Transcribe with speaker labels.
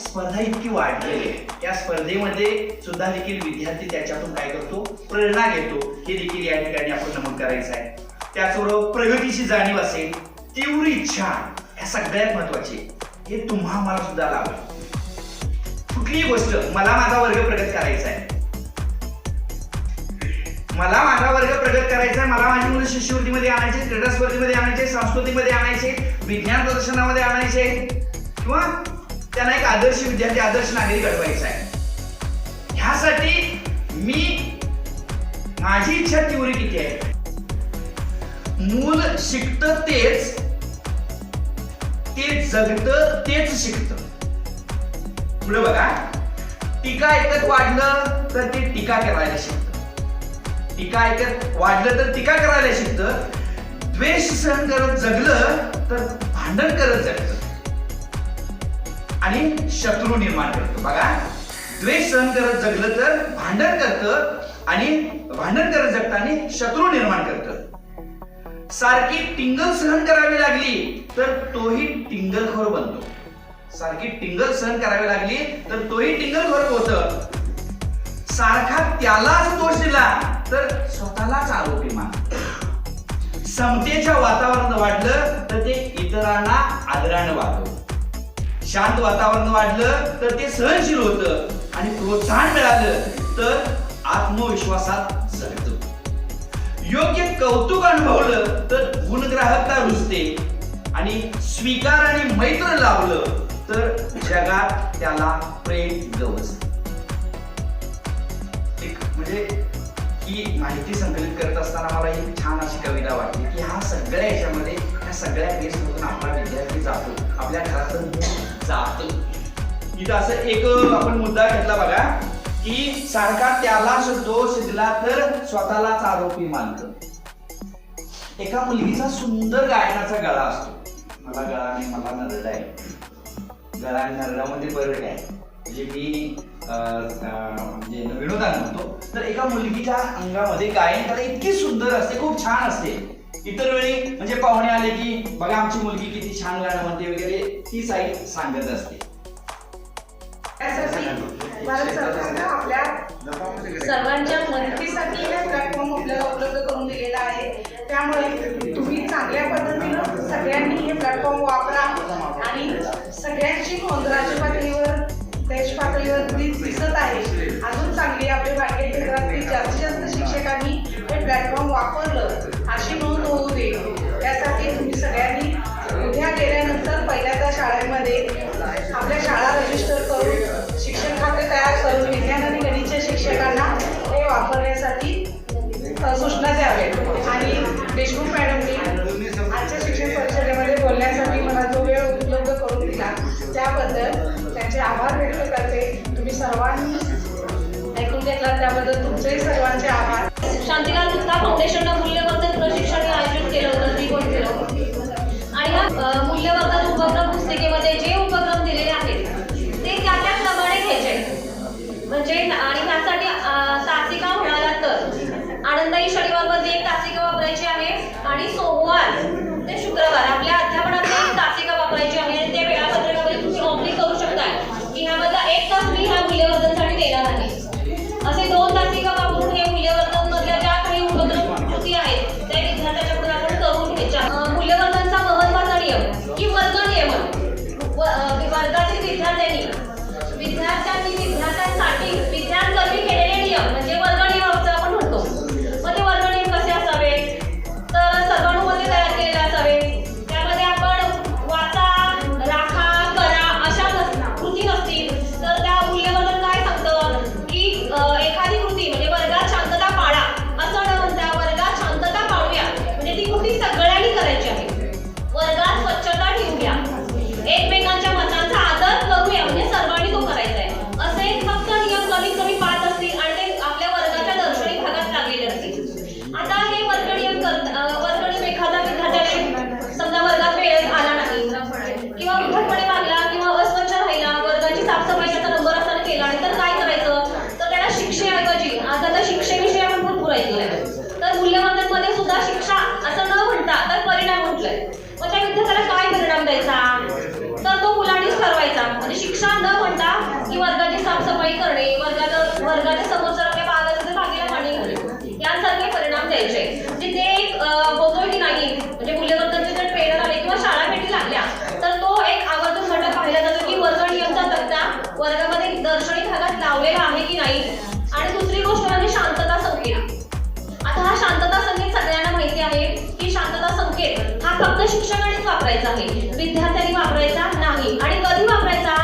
Speaker 1: स्पर्धा इतकी वाढलेली आहे, या स्पर्धेमध्ये सुद्धा देखील विद्यार्थी त्याच्यातून काय करतो, प्रेरणा घेतो, हे देखील या ठिकाणी आपण नमूद करायचं आहे. त्याचबरोबर प्रगतीची जाणीव असेल, तीव्र इच्छा, या सगळ्यात महत्वाचे, हे तुम्हा मला सुद्धा लाभेल. कुठलीही गोष्ट, मला माझा वर्ग प्रगत करायचा आहे, मला माझा वर्ग प्रगत करायचा आहे, मला माझी मुलं शिष्यवृत्तीमध्ये आणायचे, क्रीडा स्पर्धेमध्ये आणायचे, सांस्कृतिकमध्ये आणायचे, विज्ञान प्रदर्शनामध्ये आणायचे, किंवा त्यांना एक आदर्श विद्यार्थी, आदर्श नागरिक घडवायचा आहे. ह्यासाठी मी, माझी इच्छा तीव्र किती आहे, मूल शिकतं तेच, ते जगतं तेच शिकतं. पुढे बघा, टीका ऐकत वाढलं तर ते टीका करायला शिकतं, टीका ऐकत वाढलं तर टीका करायला शिकतं, द्वेष सहन करत जगलं तर भांडण करत जगतं आणि शत्रू निर्माण करतं. बघा, द्वेष सहन करत जगलं तर भांडण करतं आणि भांडण करत जगतं आणि शत्रू निर्माण करतं. सारखी टिंगल सहन करावी लागली तर तोही टिंगलखोर बनतो, सारखी टिंगल सहन करावी लागली तर तोही टिंगलखोर होतं. सारखा त्यालाच दोष दिला तर स्वतःलाच आरोपी मानतो. समतेच्या वातावरण वाढलं तर ते इतरांना आदराने वागवतं, शांत वातावरण वाढलं तर ते सहनशील होतं आणि प्रोत्साहन मिळालं तर आत्मविश्वासात जगतं. योग्य कौतुक अनुभवलं तर गुणग्राहकता रुजते आणि स्वीकार आणि मैत्र लावलं तर जगात त्याला प्रेम गवसतं. म्हणजे ही माहिती संकलित करत असताना मला एक छान अशी कविता वाटली की ह्या सगळ्या याच्यामध्ये, ह्या सगळ्या फेजमधून आपला विद्यार्थी जातो, आपल्या घरातून जातो. इथं असं एक आपण मुद्दा घेतला बघा की सारखा त्यालाच दोष दिला तर स्वतःलाच आरोपी मानतं. एका मुलगीचा सुंदर गायनाचा गळा असतो, मला गळा नाही, मला नरडा आहे. गळा आणि नरडामध्ये फरक आहे, म्हणजे मी म्हणजे विनोदान म्हणतो. तर एका मुलगीच्या अंगामध्ये गायन कला इतकी सुंदर असते, खूप छान असते. इतर वेळी म्हणजे पाहुणे आले की बघा आमची मुलगी किती छान गाणं म्हणते वगैरे, ती साई सांगत असते.
Speaker 2: भारत सरकारनं आपल्या सर्वांच्या मदतीसाठी हे प्लॅटफॉर्म आपल्याला उपलब्ध करून दिलेला आहे. त्यामुळे तुम्ही चांगल्या पद्धतीनं सगळ्यांनी हे प्लॅटफॉर्म वापरा आणि सगळ्यांची नोंद राज्य पातळीवर, देश पातळीवर दिसत आहे. अजून चांगली आपल्या बाकी क्षेत्रातील जास्तीत जास्त शिक्षकांनी हे प्लॅटफॉर्म वापरलं अशी नोंद होऊ दे. त्यासाठी तुम्ही सगळ्यांनी उद्या गेल्यानंतर पहिल्यांदा शाळेमध्ये आपल्या शाळा रजिस्टर करून, शिक्षण खाते तयार करून विज्ञान आणि गणितच्या शिक्षकांना हे वापरण्यासाठी सूचना द्याव्यात. आणि देशमुख मॅडमनी आजच्या शिक्षण परिषदेमध्ये बोलण्यासाठी मला जो वेळ उपलब्ध करून दिला त्याबद्दल त्यांचे आभार व्यक्त करते. तुम्ही सर्वांनी ऐकून घेतला त्याबद्दल तुमचेही सर्वांचे आभार.
Speaker 3: शांतिलाल गुप्ता फाउंडेशननं मूल्यवर्धन प्रशिक्षण आयोजित केलं होतं, त्रिकोण केलं होतं. आणि या मूल्यवर्धन उपक्रम पुस्तिकेमध्ये जे उपक्रम दिलेले आहेत ते त्या क्रमाने घ्यायचे. म्हणजे आणि त्यासाठी तासिका म्हणाला तर आनंदाई शनिवारमध्ये एक तासिका वापरायची आहे आणि सोमवार ते शुक्रवार आपल्या अध्यापनामध्ये एक तासिका वापरायची आहे. आणि त्या वेळापत्रकामध्ये तुम्ही ऑब्लिक करू शकता की ह्यामधला 1 तास मी ह्या मूल्यवर्धनसाठी देणार आहे. असे 2 तासिका वापरून हे मूल्यवर्धन मधल्या ज्या काही उपक्रम कृती आहेत त्या विद्यार्थ्याच्याकडून आपण करून घ्यायच्या. मूल्यवर्धनचा महत्त्वाचा नियम की वर्ग नियमन. वर्गातील विद्यार्थ्यांसाठी विद्यार्थ्यांनी केलेले नियम म्हणजे वर्ग नियमाचं आपण म्हणतो. मग ते वर्ग नियम कसे असावे तर सर्वानुमते तयार केलेले असावे. त्यामध्ये आपण वाचा, राखा, करा अशा कृती नसतील तर त्या मूल्यवर्धन काय सांगतं की एखादी कृती म्हणजे वर्गात शांतता पाळा असं न म्हणता वर्गात शांतता पाळूया, म्हणजे ती कृती सगळ्यांनी करायची आहे. वर्गात स्वच्छता ठेवूया, एकमेकांच्या मतांचा आदर करूया, म्हणजे सर्वांनी तो करायचा आहे असं फक्त शिक्षकांनीच वापरायचा आहे, विद्यार्थ्यांनी वापरायचा नाही. आणि कधी वापरायचा?